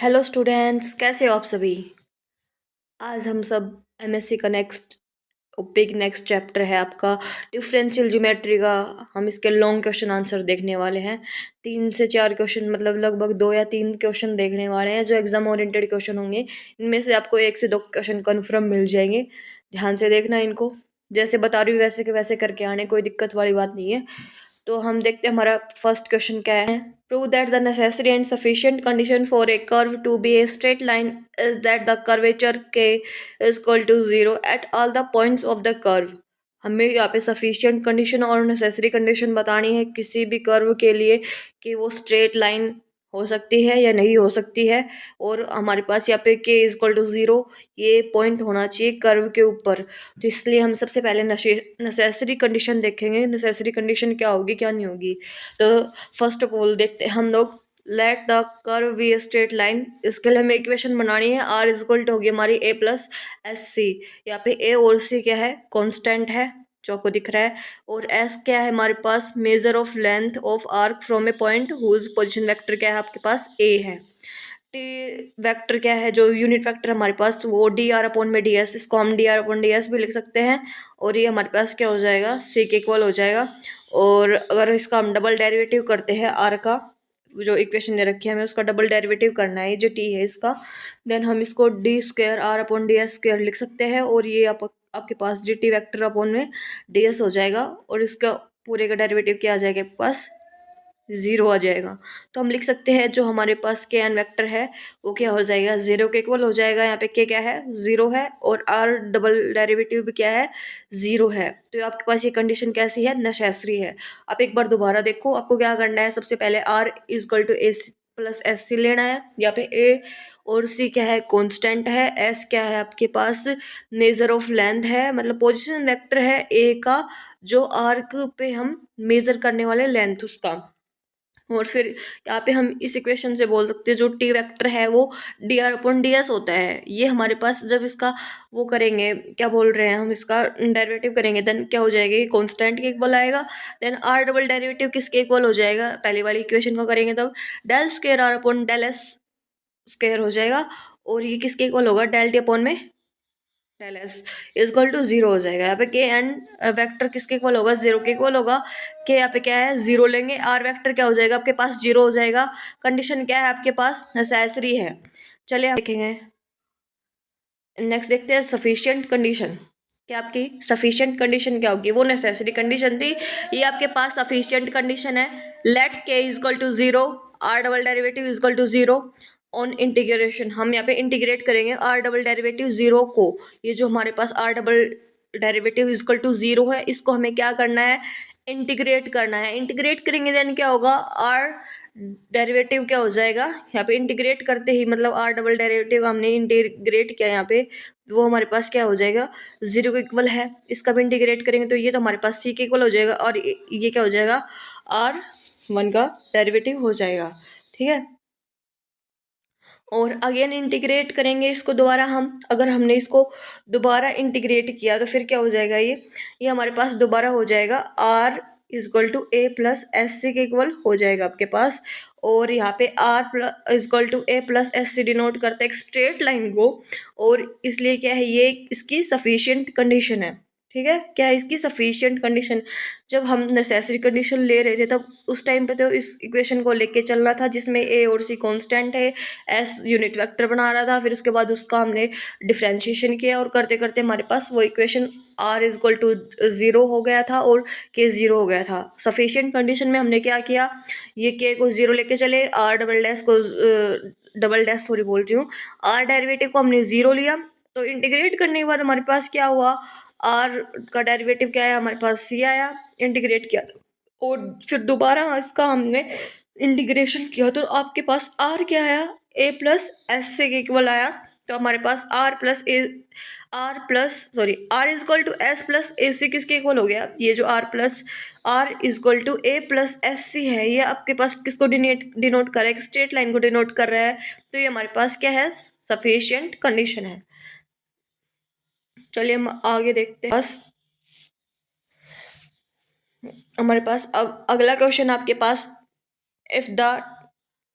Hello students, कैसे हो आप सभी। आज हम सब एमएससी का नेक्स्ट चैप्टर है आपका डिफरेंशियल ज्योमेट्री का। हम इसके लॉन्ग क्वेश्चन आंसर देखने वाले हैं। 3 से 4 क्वेश्चन, मतलब लगभग 2 या 3 क्वेश्चन देखने वाले हैं जो एग्जाम ओरिएंटेड क्वेश्चन होंगे। इनमें से आपको 1 से 2 क्वेश्चन कन्फर्म मिल जाएंगे। ध्यान से देखना इनको, जैसे बता रही हूँ वैसे के वैसे करके आने, कोई दिक्कत वाली बात नहीं है। तो हम देखते हैं हमारा फर्स्ट क्वेश्चन क्या है। Prove that the necessary and sufficient condition for a curve to be a straight line is that the curvature K is equal to 0 at all the points of the curve. हमें यहाँ पे sufficient condition और necessary condition बतानी है किसी भी curve के लिए कि वो स्ट्रेट लाइन हो सकती है या नहीं हो सकती है। और हमारे पास यहाँ पे के इज इक्वल टू 0 ये पॉइंट होना चाहिए कर्व के ऊपर। तो इसलिए हम सबसे पहले नेसेसरी कंडीशन देखेंगे, नेसेसरी कंडीशन क्या होगी क्या नहीं होगी। तो फर्स्ट ऑफ ऑल देखते हैं हम लोग, let the curve be a straight line. इसके लिए हमें इक्वेशन बनानी है। आर इज इक्वल टू होगी हमारी ए प्लस एस सी। यहाँ पे ए और सी क्या है, कॉन्स्टेंट है जो आपको दिख रहा है। और एस क्या है हमारे पास, measure of length of arc from a point whose position vector क्या है आपके पास, ए है। टी वेक्टर क्या है, जो यूनिट वेक्टर हमारे पास वो डी आर अपॉन में डी एस, इसको हम D R upon D S भी लिख सकते हैं। और ये हमारे पास क्या हो जाएगा, सी के इक्वल हो जाएगा। और अगर इसका हम डबल डेरिवेटिव करते हैं आर का, जो इक्वेशन दे रखी है हमें उसका डबल डेरिवेटिव करना है, ये जो टी है इसका, देन हम इसको D square R upon D S square लिख सकते हैं। और ये आपके पास जी टी वैक्टर अपॉन में डी एस हो जाएगा। और इसका पूरे का डेरिवेटिव क्या आ जाएगा आपके पास, 0 आ जाएगा। तो हम लिख सकते हैं जो हमारे पास के एन वेक्टर है वो क्या हो जाएगा, 0 के इक्वल हो जाएगा। यहाँ पे के क्या है, 0 है। और आर डबल डेरिवेटिव भी क्या है, 0 है। तो आपके पास ये कंडीशन कैसी है, नेसेसरी है। आप एक बार दोबारा देखो, आपको क्या करना है, सबसे पहले R is equal to A plus S C लेना है। यहाँ पे ए और सी क्या है, कांस्टेंट है। एस क्या है आपके पास, मेजर ऑफ लेंथ है, मतलब पोजीशन वेक्टर है ए का, जो आर्क पे हम मेजर करने वाले लेंथ उसका। और फिर यहाँ पे हम इस इक्वेशन से बोल सकते हैं जो टी वेक्टर है वो D R upon D S होता है। ये हमारे पास जब इसका वो करेंगे, क्या बोल रहे हैं हम, इसका डेरिवेटिव करेंगे, देन क्या हो जाएगा, ये कॉन्स्टेंट के इक्वल आएगा। देन आर डबल डेरिवेटिव किसके इक्वल हो जाएगा, पहली वाली इक्वेशन को करेंगे तब del square R upon del S square हो जाएगा। और ये किसके इक्वल होगा, डेल टी अपॉन में डेल एस इजक्वल टू 0 हो जाएगा। यहाँ पे के एंड वेक्टर किसके इक्वल होगा, 0 के इक्वल होगा। के यहाँ पे क्या है, 0 लेंगे। आर वेक्टर क्या हो जाएगा आपके पास, 0 हो जाएगा। कंडीशन क्या है आपके पास, नेसेसरी है। चलिए हम देखेंगे, नेक्स्ट देखते हैं सफिशिएंट कंडीशन। क्या आपकी सफिशिएंट कंडीशन क्या होगी, वो नेसेसरी कंडीशन थी, ये आपके पास सफिशिएंट कंडीशन है। Let K is equal to 0, R double derivative is equal to 0 on integration. हम यहाँ पे इंटीग्रेट करेंगे आर डबल डेरिवेटिव 0 को। ये जो हमारे पास R double derivative is equal to 0 है, इसको हमें क्या करना है, इंटीग्रेट करना है। इंटीग्रेट करेंगे देन क्या होगा, आर डेरिवेटिव क्या हो जाएगा, यहाँ पे इंटीग्रेट करते ही मतलब आर डबल डेरिवेटिव हमने इंटीग्रेट किया यहाँ पे, वो हमारे पास क्या हो जाएगा, 0 के इक्वल है। इसका भी इंटीग्रेट करेंगे तो ये तो हमारे पास सी के इक्वल हो जाएगा। और ये क्या हो जाएगा, R1 का डेरिवेटिव हो जाएगा। ठीक है। और अगेन इंटीग्रेट करेंगे इसको दोबारा हम, अगर हमने इसको दोबारा इंटीग्रेट किया तो फिर क्या हो जाएगा, ये हमारे पास दोबारा हो जाएगा R is equal to A plus S C के इक्वल हो जाएगा आपके पास। और यहाँ पे R plus is equal to A plus S C denote करता है एक स्ट्रेट लाइन को। और इसलिए क्या है, ये इसकी सफिशिएंट कंडीशन है। ठीक है, क्या है इसकी सफिशिएंट कंडीशन। जब हम नेसेसरी कंडीशन ले रहे थे तब उस टाइम पे तो इस इक्वेशन को लेके चलना था जिसमें ए और सी कांस्टेंट है, एस यूनिट वेक्टर बना रहा था। फिर उसके बाद उसका हमने डिफ्रेंशिएशन किया और करते करते हमारे पास वो equation R is equal to 0 हो गया था और के 0 हो गया था। सफिशिएंट कंडीशन में हमने क्या किया, ये के को 0 लेके चले, आर डबल डैश को डबल डैश सॉरी बोल रही हूँ, आर डेरिवेटिव को हमने 0 लिया। तो इंटीग्रेट करने के बाद हमारे पास क्या हुआ, आर का डेरिवेटिव क्या आया हमारे पास, सी आया। इंटीग्रेट किया और फिर दोबारा इसका हमने इंटीग्रेशन किया तो आपके पास आर क्या आया, ए प्लस एस से इक्वल आया। तो हमारे पास R is equal to S plus A C किसके इक्वल हो गया, ये जो R is equal to A plus S C है, ये आपके पास किसको डिनोट कर रहा है, स्ट्रेट लाइन को डिनोट कर रहा है। तो ये हमारे पास क्या है, सफिशिएंट कंडीशन है। चलिए हम आगे देखते हैं। बस हमारे पास अब अगला क्वेश्चन आपके पास, if the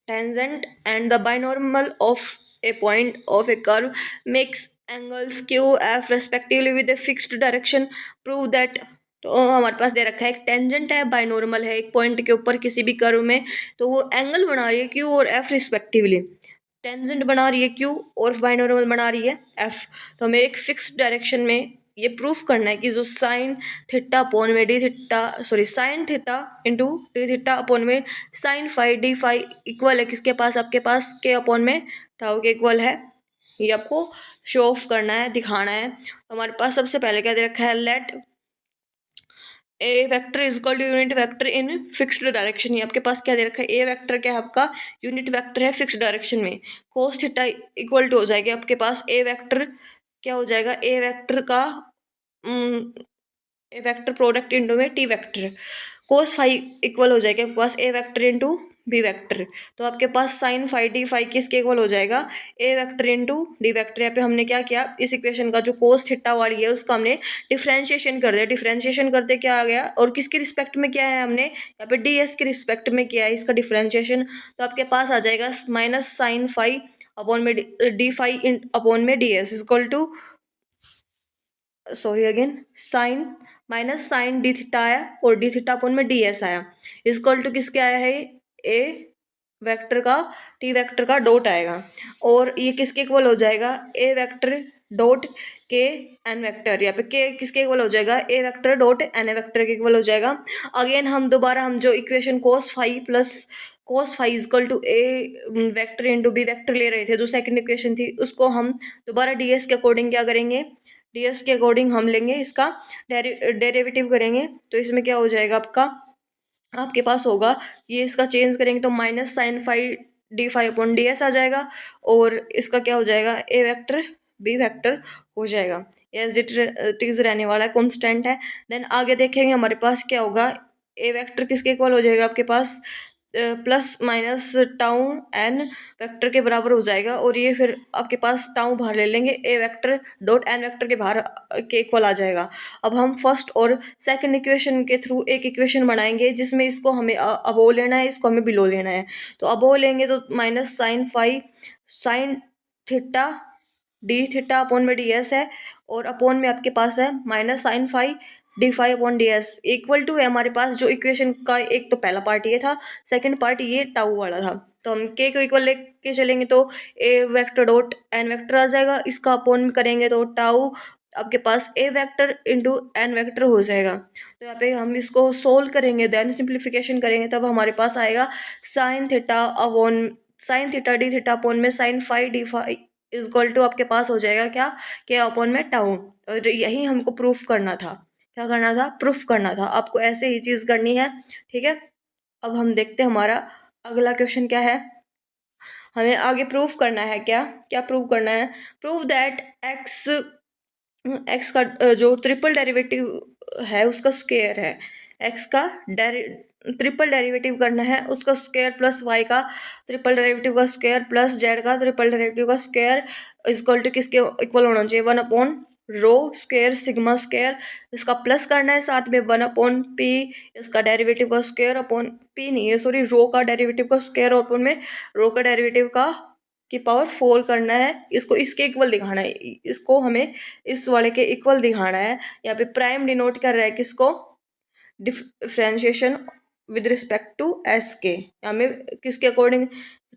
tangent and the binormal of a point of a curve makes angles q f respectively with a fixed direction. prove that। तो हमारे पास दे रखा है एक टेंजेंट है, बाइनॉर्मल है एक पॉइंट के ऊपर किसी भी कर्व में, तो वो एंगल बना रही है क्यू और एफ रिस्पेक्टिवली। टेंजेंट बना रही है क्यू और बाइनॉर्मल बना रही है एफ। तो हमें एक फिक्स डायरेक्शन में ये प्रूफ करना है कि जो साइन थीटा अपॉन में D theta sine theta into D theta upon में sine phi D phi equal है किसके पास, आपके पास के अपॉन में टाउ के इक्वल है। ये आपको शो ऑफ करना है, दिखाना है। हमारे पास सबसे पहले क्या दे रखा है, let A vector is equal to unit vector in fixed direction. ये आपके पास क्या दे रखा है, ए वेक्टर क्या है आपका, यूनिट वेक्टर है फिक्स्ड डायरेक्शन में। कोस थीटा इक्वल टू हो जाएगा आपके पास ए वेक्टर, क्या हो जाएगा, ए वेक्टर का ए वेक्टर प्रोडक्ट इंटू में T vector. Cos phi equal हो जाएगा आपके पास A vector into B vector. तो आपके पास साइन फाई डी फाई किसके इक्वल हो जाएगा, A vector into D vector. यहाँ पे हमने क्या किया, इस इक्वेशन का जो कोस थीटा वाली है उसका हमने डिफ्रेंशिएशन कर दिया। डिफ्रेंशिएशन करते क्या आ गया, और किसके रिस्पेक्ट में किया है हमने, यहाँ पे डी एस के रिस्पेक्ट में किया है इसका डिफ्रेंशिएशन। तो आपके पास आ जाएगा माइनस साइन फाई अपॉन में डी फाई अपॉन में D S equal to sine minus sine D theta आया और डी थीटा अपॉन में डी एस आया इक्वल टू किसके आया है, ए वेक्टर का टी वेक्टर का डॉट आएगा। और ये किसके इक्वल हो जाएगा, A vector dot K N vector. यहाँ पे के किसके इक्वल हो जाएगा, A vector dot N vector के इक्वल हो जाएगा। अगेन हम दोबारा हम जो equation cos phi plus cos phi equal to A vector into B vector ले रहे थे, जो सेकंड इक्वेशन थी, उसको हम दोबारा डीएस के अकॉर्डिंग क्या करेंगे, डीएस के अकॉर्डिंग हम लेंगे इसका डेरिवेटिव करेंगे। तो इसमें क्या हो जाएगा आपका, आपके पास होगा ये, इसका चेंज करेंगे तो minus sine five D five upon D S आ जाएगा, और इसका क्या हो जाएगा, ए वेक्टर बी वेक्टर हो जाएगा। एज इट इज रहने वाला है, कॉन्स्टेंट है। देन आगे देखेंगे हमारे पास क्या होगा, ए वेक्टर किसके इक्वल हो जाएगा आपके पास, plus minus tau N vector के बराबर हो जाएगा। और ये फिर आपके पास टाउ बाहर ले लेंगे, ए वेक्टर डॉट एन वेक्टर के बाहर के इक्वल आ जाएगा। अब हम फर्स्ट और सेकंड इक्वेशन के थ्रू एक इक्वेशन बनाएंगे जिसमें इसको हमें अबो लेना है, इसको हमें बिलो लेना है। तो अबो लेंगे तो minus sine phi sine theta D theta upon में डी एस है, और अपॉन में आपके पास है minus sine phi D five upon D S equal to है हमारे पास जो इक्वेशन का एक तो पहला पार्ट ये था, सेकंड पार्ट ये टाउ वाला था। तो हम के को इक्वल लेके चलेंगे तो ए वेक्टर डॉट एन वेक्टर आ जाएगा, इसका अपॉन में करेंगे तो टाउ आपके पास A vector into N vector हो जाएगा। तो यहाँ पे हम इसको सोल्व करेंगे, देन सिंप्लीफिकेशन करेंगे, तब हमारे पास आएगा sine theta upon sine theta D theta upon में sine phi D phi equal to आपके पास हो जाएगा क्या, के अपॉन में टाउ। और यही हमको प्रूफ करना था, क्या करना था, प्रूफ करना था। आपको ऐसे ही चीज़ करनी है, ठीक है। अब हम देखते हैं हमारा अगला क्वेश्चन क्या है, हमें आगे प्रूफ करना है, क्या क्या प्रूव करना है, प्रूव दैट एक्स का जो ट्रिपल डेरिवेटिव है उसका स्क्वायर है, एक्स का ट्रिपल डेरिवेटिव करना है, उसका स्क्वायर प्लस वाई का ट्रिपल डेरिवेटिव का स्क्वायर प्लस जेड का ट्रिपल डेरिवेटिव का स्क्वायर इक्वल टू किसके इक्वल होना चाहिए, 1 upon rho square sigma square. इसका प्लस करना है, साथ में 1 अपॉन पी इसका डेरिवेटिव का स्क्वायर अपॉन पी नहीं है सॉरी रो का डेरिवेटिव का स्क्वायर अपॉन में रो का डेरिवेटिव का की पावर 4 करना है। इसको इसके इक्वल दिखाना है, इसको हमें इस वाले के इक्वल दिखाना है। यहाँ पे प्राइम डिनोट कर रहा है किसको, differentiation with respect to S के, हमें किसके अकॉर्डिंग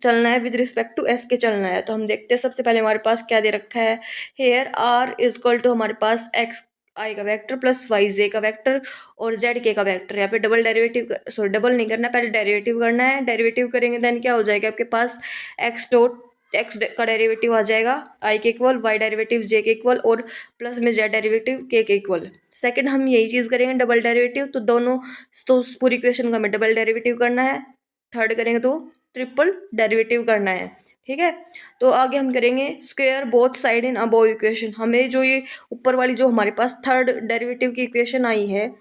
चलना है, विद रिस्पेक्ट टू एस के चलना है। तो हम देखते हैं सबसे पहले हमारे पास क्या दे रखा है, हेयर आर इजक्वल टू हमारे पास एक्स आई का वेक्टर प्लस वाई जे का वेक्टर और जेड के का वेक्टर। यहाँ पे डबल डेरिवेटिव सॉरी डबल नहीं करना, पहले डेरिवेटिव करना है। डेरिवेटिव करेंगे देन क्या हो जाएगा आपके पास, एक्स डॉट एक्स का डेरिवेटिव आ जाएगा आई के इक्वल, वाई डेरिवेटिव जे के इक्वल और प्लस में जेड डेरिवेटिव के इक्वल। सेकंड हम यही चीज़ करेंगे डबल डेरिवेटिव, तो दोनों तो पूरी इक्वेशन का हमें डबल डेरिवेटिव करना है। थर्ड करेंगे तो ट्रिपल डेरिवेटिव करना है, ठीक है। तो आगे हम करेंगे स्क्वायर बोथ साइड इन अबोव इक्वेशन। हमें जो ये ऊपर वाली जो हमारे पास थर्ड डेरिवेटिव की इक्वेशन आई है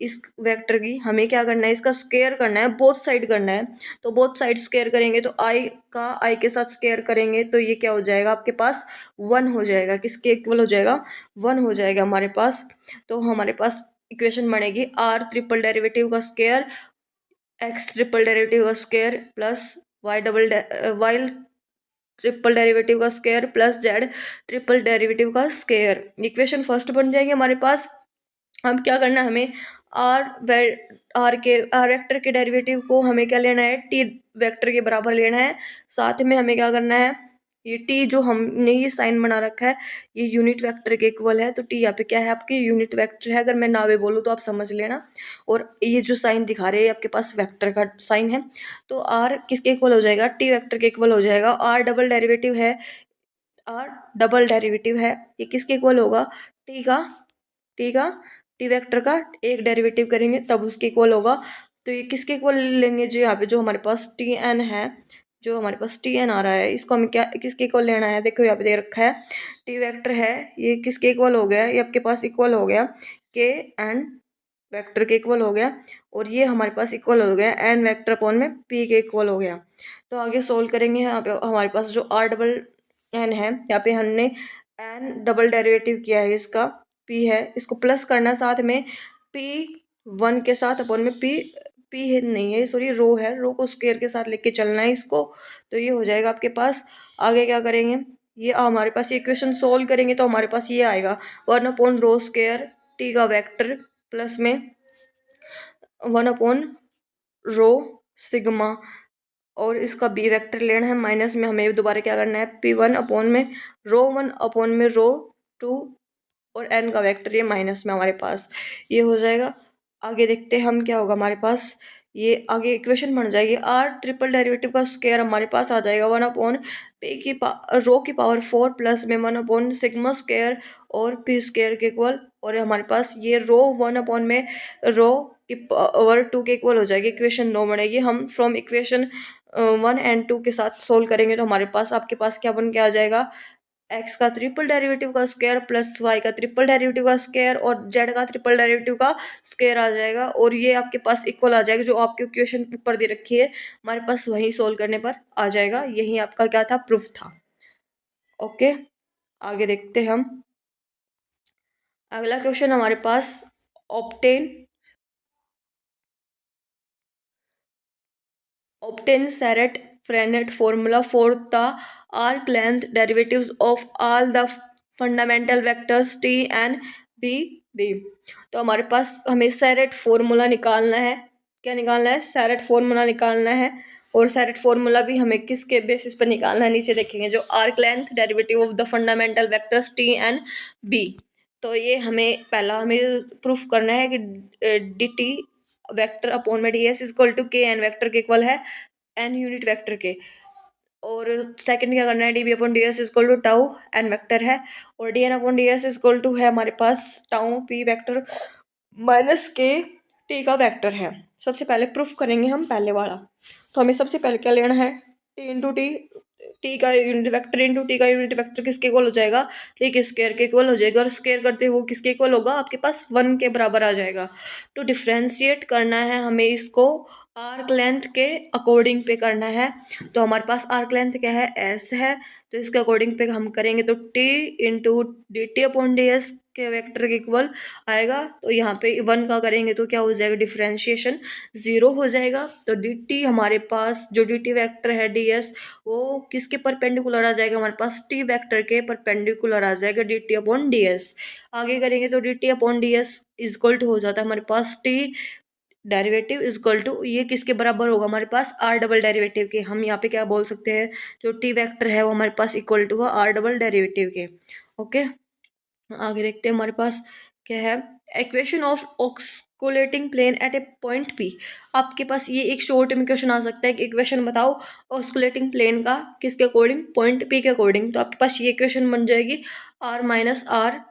इस वेक्टर की, हमें क्या करना है, इसका स्क्वायर करना है, बोथ साइड करना है। तो बोथ साइड स्क्वायर करेंगे तो आई का आई के साथ स्क्वायर करेंगे तो ये क्या हो जाएगा आपके पास 1 हो जाएगा, किसके इक्वल हो जाएगा, 1 हो जाएगा हमारे पास। तो हमारे पास इक्वेशन बनेगी आर ट्रिपल डेरिवेटिव का स्क्वायर एक्स ट्रिपल डेरिवेटिव का square plus Y triple derivative का square plus Z triple derivative का स्क्वायर। इक्वेशन फर्स्ट बन जाएगी हमारे पास। अब क्या करना है हमें, आर वे आर वेक्टर के डेरिवेटिव को हमें क्या लेना है, टी वेक्टर के बराबर लेना है। साथ में हमें क्या करना है, ये टी जो हमने ये साइन बना रखा है ये यूनिट वेक्टर के इक्वल है, तो टी यहाँ पे क्या है आपकी यूनिट वेक्टर है। अगर मैं नावे बोलूँ तो आप समझ लेना। और ये जो साइन दिखा रहे हैं आपके पास वेक्टर का साइन है, तो आर किसके इक्वल हो जाएगा, टी वेक्टर के इक्वल हो जाएगा। आर डबल डेरिवेटिव है, आर डबल डेरिवेटिव है, ये किसके इक्वल होगा, टी का, टी का, टी वेक्टर का एक डेरिवेटिव करेंगे तब उसके इक्वल होगा। तो ये किसके इक्वल लेंगे, जो यहाँ पे जो हमारे पास टी एन है, जो हमारे पास टी एन आ रहा है, इसको हमें क्या किसके इक्वल लेना है, देखो यहाँ पे दे रखा है टी वेक्टर है, ये किसके इक्वल हो गया, ये आपके पास इक्वल हो गया के एन वेक्टर के इक्वल हो गया। और ये हमारे पास इक्वल हो गया एन वेक्टर अपॉन में पी के इक्वल हो गया। तो आगे सोल्व करेंगे। यहाँ पे हमारे पास जो आर डबल एन है, यहाँ पे हमने एन डबल डेरिवेटिव किया है, इसका पी है, इसको प्लस करना साथ में पी वन के साथ अपॉन में पी पी है नहीं है सॉरी रो है, रो को स्क्वायर के साथ लेके चलना है इसको। तो ये हो जाएगा आपके पास। आगे क्या करेंगे, ये हमारे पास ये इक्वेशन सोल्व करेंगे तो हमारे पास ये आएगा 1/रो² टी का वेक्टर प्लस में 1/रो सिग्मा, और इसका बी वेक्टर लेना है, माइनस में हमें दोबारा क्या करना है P1/रो1 अपॉन में रो2 और एन का वेक्टर ये माइनस में हमारे पास ये हो जाएगा। आगे देखते हैं हम क्या होगा हमारे पास, ये आगे इक्वेशन बन जाएगी आर ट्रिपल डेरिवेटिव का स्क्वायर हमारे पास आ जाएगा 1/रो की पावर 4 प्लस में 1/सिग्मा² और पी स्क्वायर के इक्वल। और हमारे पास ये रो 1/रो की पावर 2 के इक्वल हो जाएगी। इक्वेशन 9 बनेगी। हम फ्रॉम इक्वेशन 1 एंड 2 के साथ सोल्व करेंगे तो हमारे पास आपके पास क्या बन के आ जाएगा, एक्स का ट्रिपल डेरिवेटिव का स्क्वायर प्लस वाई का ट्रिपल डेरिवेटिव का स्क्वायर और जेड का ट्रिपल डेरिवेटिव का स्क्वायर आ जाएगा। और ये आपके पास इक्वल आ जाएगा, जो आपकी इक्वेशन ऊपर दे रखी है हमारे पास वही सोल्व करने पर आ जाएगा। यही आपका क्या था, प्रूफ था। ओके, आगे देखते हैं हम। अगला क्वेश्चन हमारे पास, obtain Seret-Frenet formula for the arc length derivatives of all the fundamental vectors t and b। तो हमारे पास हमें सेरेट फॉर्मूला निकालना है। क्या निकालना है, सेरेट फॉर्मूला निकालना है। और सेरेट फॉर्मूला भी हमें किसके बेसिस पर निकालना है, नीचे देखेंगे, जो arc length derivative of the fundamental vectors T and B. तो ये हमें पहला हमें प्रूफ करना है कि डी टी वेक्टर अपॉन में D S equal to K N vector के इक्वल है एन यूनिट वेक्टर के। और सेकंड क्या करना है, D B upon D S equal to tau N vector है, और D N upon D S equal to है हमारे पास tau P vector minus k T का वेक्टर है। सबसे पहले प्रूफ करेंगे हम पहले वाला। तो हमें सबसे पहले क्या लेना है, टी इंटू टी, टी का यूनिट वेक्टर इंटू टी का यूनिट वेक्टर किसके इक्वल हो जाएगा, टी के स्क्वायर के इक्वल हो जाएगा। और स्क्वायर करते हुए किसके इक्वल होगा, आपके पास 1 के बराबर आ जाएगा। तो डिफ्रेंशिएट करना है हमें इसको आर्क लेंथ के अकॉर्डिंग पे करना है। तो हमारे पास आर्क लेंथ क्या है, एस है, तो इसके अकॉर्डिंग पे हम करेंगे तो T into D T upon D S के वेक्टर के इक्वल आएगा। तो यहाँ पे 1 का करेंगे तो क्या हो जाएगा, डिफ्रेंशिएशन 0 हो जाएगा। तो डी टी हमारे पास जो डी टी वैक्टर है डी एस, वो किसके परपेंडिकुलर आ जाएगा, हमारे पास टी वैक्टर के परपेंडिकुलर आ जाएगा D T upon D S. आगे करेंगे तो D T upon D S equal to हो जाता है हमारे पास टी डेरिवेटिव इक्वल टू, ये किसके बराबर होगा, हमारे पास आर डबल डेरिवेटिव के। हम यहाँ पे क्या बोल सकते हैं, जो टी वेक्टर है वो हमारे पास इक्वल टू है आर डबल डेरिवेटिव के। ओके, आगे देखते हैं हमारे पास क्या है, equation of osculating plane at a point P. आपके पास ये एक शॉर्ट में क्वेश्चन आ सकता है कि इक्वेशन बताओ ऑस्कुलेटिंग प्लेन का किसके अकॉर्डिंग, पॉइंट पी के अकॉर्डिंग। तो आपके पास ये इक्वेशन बन जाएगी आर माइनस आर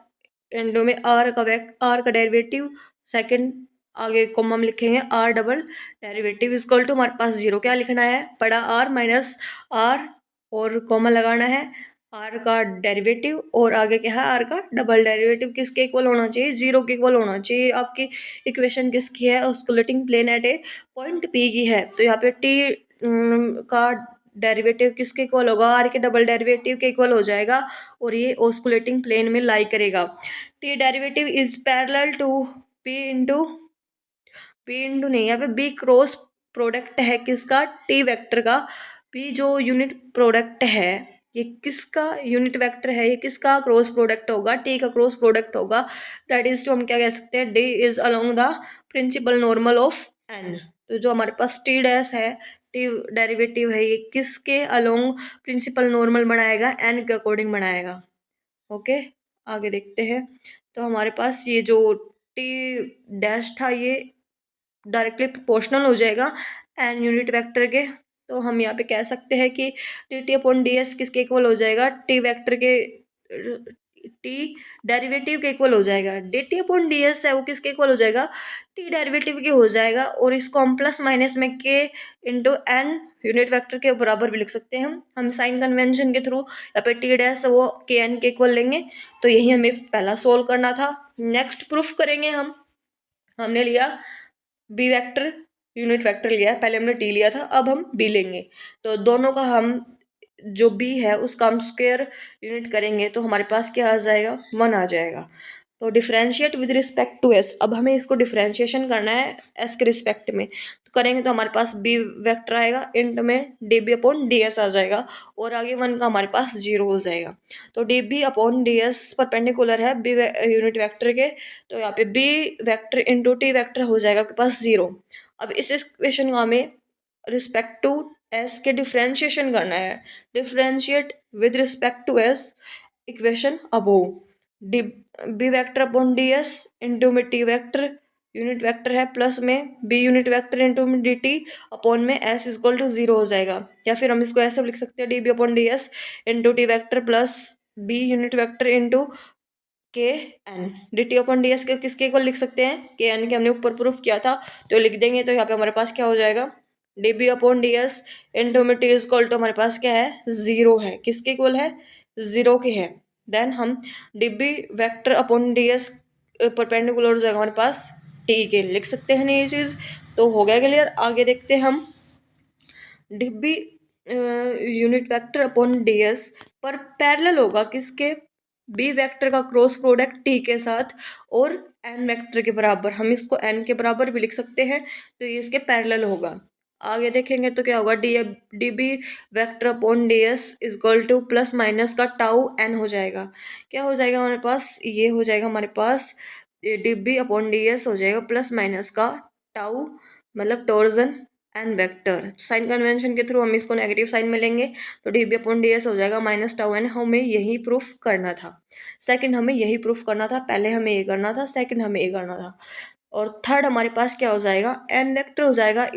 एंडो में आर का डेरिवेटिव, सेकंड आगे कॉमा में लिखेंगे R double derivative equal to हमारे पास 0 क्या लिखना है, बड़ा आर माइनस आर और कॉमा लगाना है आर का डेरिवेटिव, और आगे क्या है आर का डबल डेरिवेटिव किसके इक्वल होना चाहिए, 0 के इक्वल होना चाहिए। आपकी इक्वेशन किसकी है, osculating plane at a point P की है। तो यहाँ पे टी का डेरिवेटिव किसके इक्वल होगा, आर के डबल डेरिवेटिव के इक्वल हो जाएगा, और ये ऑस्कुलेटिंग प्लेन में लाई करेगा। T derivative is parallel to P into नहीं, यहाँ पे बी क्रॉस प्रोडक्ट है किसका, टी वेक्टर का बी जो यूनिट प्रोडक्ट है ये किसका यूनिट वेक्टर है, ये किसका क्रॉस प्रोडक्ट होगा, टी का क्रॉस प्रोडक्ट होगा। दैट इज टू हम क्या कह सकते हैं, D is along the principal normal of N. तो जो हमारे पास टी डैश है, टी डेरिवेटिव है, ये किसके अलोंग प्रिंसिपल नॉर्मल बनाएगा, एन के अकॉर्डिंग बनाएगा। ओके, आगे देखते हैं। तो हमारे पास ये जो टी डैश था ये डायरेक्टली प्रोपोर्शनल हो जाएगा एन यूनिट वेक्टर के। तो हम यहाँ पे कह सकते हैं कि D T upon D S किसके इक्वल हो जाएगा, टी वेक्टर के टी डेरिवेटिव के इक्वल हो जाएगा। D T upon D S है वो किसके इक्वल हो जाएगा, टी डेरिवेटिव के हो जाएगा। और इसको हम प्लस माइनस में के इंटू एन यूनिट वेक्टर के बराबर भी लिख सकते हैं। हम साइन कन्वेंशन के थ्रू यहाँ पे टी डैश वो के एन के इक्वल लेंगे। तो यही हमें पहला सोल्व करना था। नेक्स्ट प्रूफ करेंगे हमने लिया बी वेक्टर यूनिट वेक्टर लिया है, पहले हमने टी लिया था, अब हम बी लेंगे। तो दोनों का हम जो बी है उसका हम स्क्वायर यूनिट करेंगे तो हमारे पास क्या आ जाएगा, 1 आ जाएगा। तो differentiate with respect to S, अब हमें इसको डिफ्रेंशिएशन करना है एस के रिस्पेक्ट में। तो करेंगे तो हमारे पास बी वेक्टर आएगा, इंट में D B upon D S आ जाएगा और आगे 1 का हमारे पास 0 हो जाएगा। तो D B upon D S perpendicular है बी यूनिट वेक्टर के। तो यहाँ पे B vector into T vector हो जाएगा आपके पास 0। अब इस इक्वेशन को हमें रिस्पेक्ट टू एस के डिफ्रेंशिएशन करना है। Differentiate with respect to S equation above, D B vector upon D S into में टी वेक्टर यूनिट वेक्टर है प्लस में बी यूनिट वेक्टर इंटू में डी टी अपॉन में एस इक्वल टू 0 हो जाएगा। या फिर हम इसको ऐसे लिख सकते हैं, D B upon D S into T vector plus B unit vector into K N. D T upon D S के किसके इक्वल लिख सकते हैं, के एन के, हमने ऊपर प्रूफ किया था तो लिख देंगे। तो यहाँ पे हमारे पास क्या हो जाएगा, D B upon D S into में टी इक्वल टू हमारे पास क्या है, 0 है। किसके इक्वल है, 0 के है। देन हम D B vector upon D S perpendicular हो जाएगा हमारे पास टी के, लिख सकते हैं ना ये चीज़। तो हो गया क्लियर। आगे देखते हैं हम D B unit vector upon D S पर पैरेलल होगा किसके, बी वेक्टर का क्रॉस प्रोडक्ट टी के साथ और एन वेक्टर के बराबर। हम इसको एन के बराबर भी लिख सकते हैं तो ये इसके पैरेलल होगा। आगे देखेंगे तो क्या होगा, D B vector upon D S equal to plus minus का टाउ एन हो जाएगा। क्या हो जाएगा हमारे पास, ये हो जाएगा हमारे पास D B upon D S हो जाएगा प्लस माइनस का टाउ मतलब torsion N vector. Sign convention के थ्रू हम इसको नेगेटिव साइन में लेंगे तो D B upon D S हो जाएगा माइनस टाउ एन। हमें यही प्रूफ करना था, सेकंड हमें यही प्रूफ करना था। पहले हमें ये करना था, सेकंड हमें ये करना था। और थर्ड हमारे पास क्या हो जाएगा, एन वेक्टर हो जाएगा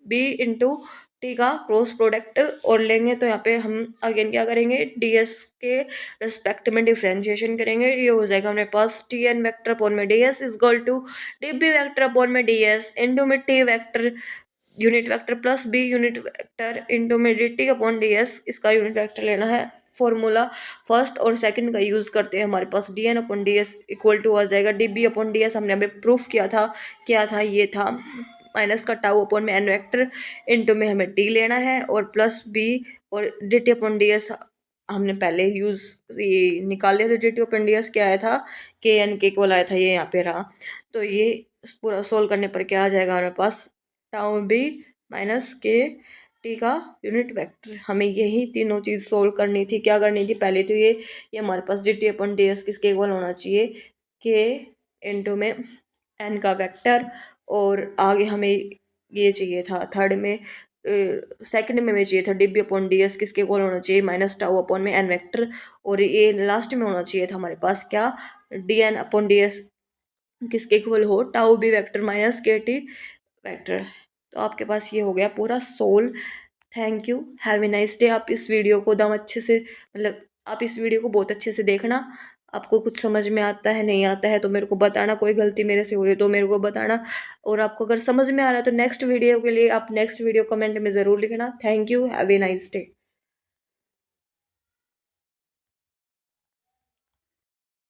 बी इंटू टी का क्रॉस प्रोडक्ट और लेंगे। तो यहाँ पे हम अगेन क्या करेंगे, डी एस के रिस्पेक्ट में डिफ्रेंशिएशन करेंगे। ये हो जाएगा हमारे पास टी एन वेक्टर अपॉन में D S equal to D B vector upon में डी एस इंटू में T vector unit vector plus B unit vector into में D T upon D S, इसका यूनिट वेक्टर लेना है। Formula first और second का use करते हैं, हमारे पास D N upon D S equal to आ जाएगा D B upon D S. हमने अभी प्रूफ किया था, क्या था, ये था माइनस का टाउ अपॉन में एन वेक्टर इंटू में हमें डी लेना है और प्लस बी और D T upon D S हमने पहले यूज़ ये निकाल लिया था। D T upon D S क्या आया था, के एन के इक्वल आया था, ये यहाँ पे रहा। तो ये पूरा सोल्व करने पर क्या आ जाएगा हमारे पास, tau B minus k T का यूनिट वेक्टर। हमें यही तीनों चीज़ सोल्व करनी थी। क्या करनी थी, पहले तो ये हमारे पास D T upon D S किसके इक्वल होना चाहिए, के इंटू में एन का वेक्टर। और आगे हमें ये चाहिए था थर्ड में, सेकंड में हमें चाहिए था D B upon D S किसके इक्वल होना चाहिए, माइनस टाउ अपॉन में एन वेक्टर। और ये लास्ट में होना चाहिए था हमारे पास क्या, d N upon D S किसके इक्वल हो, tau b vector minus k t vector. तो आपके पास ये हो गया पूरा solve. Thank you, have a nice day. आप इस वीडियो को दम अच्छे से मतलब आप इस वीडियो को बहुत अच्छे से देखना। आपको कुछ समझ में आता है नहीं आता है तो मेरे को बताना, कोई गलती मेरे से हो रही है तो मेरे को बताना। और आपको अगर समझ में आ रहा है तो नेक्स्ट वीडियो के लिए आप नेक्स्ट वीडियो कमेंट में ज़रूर लिखना। Thank you, have a nice day.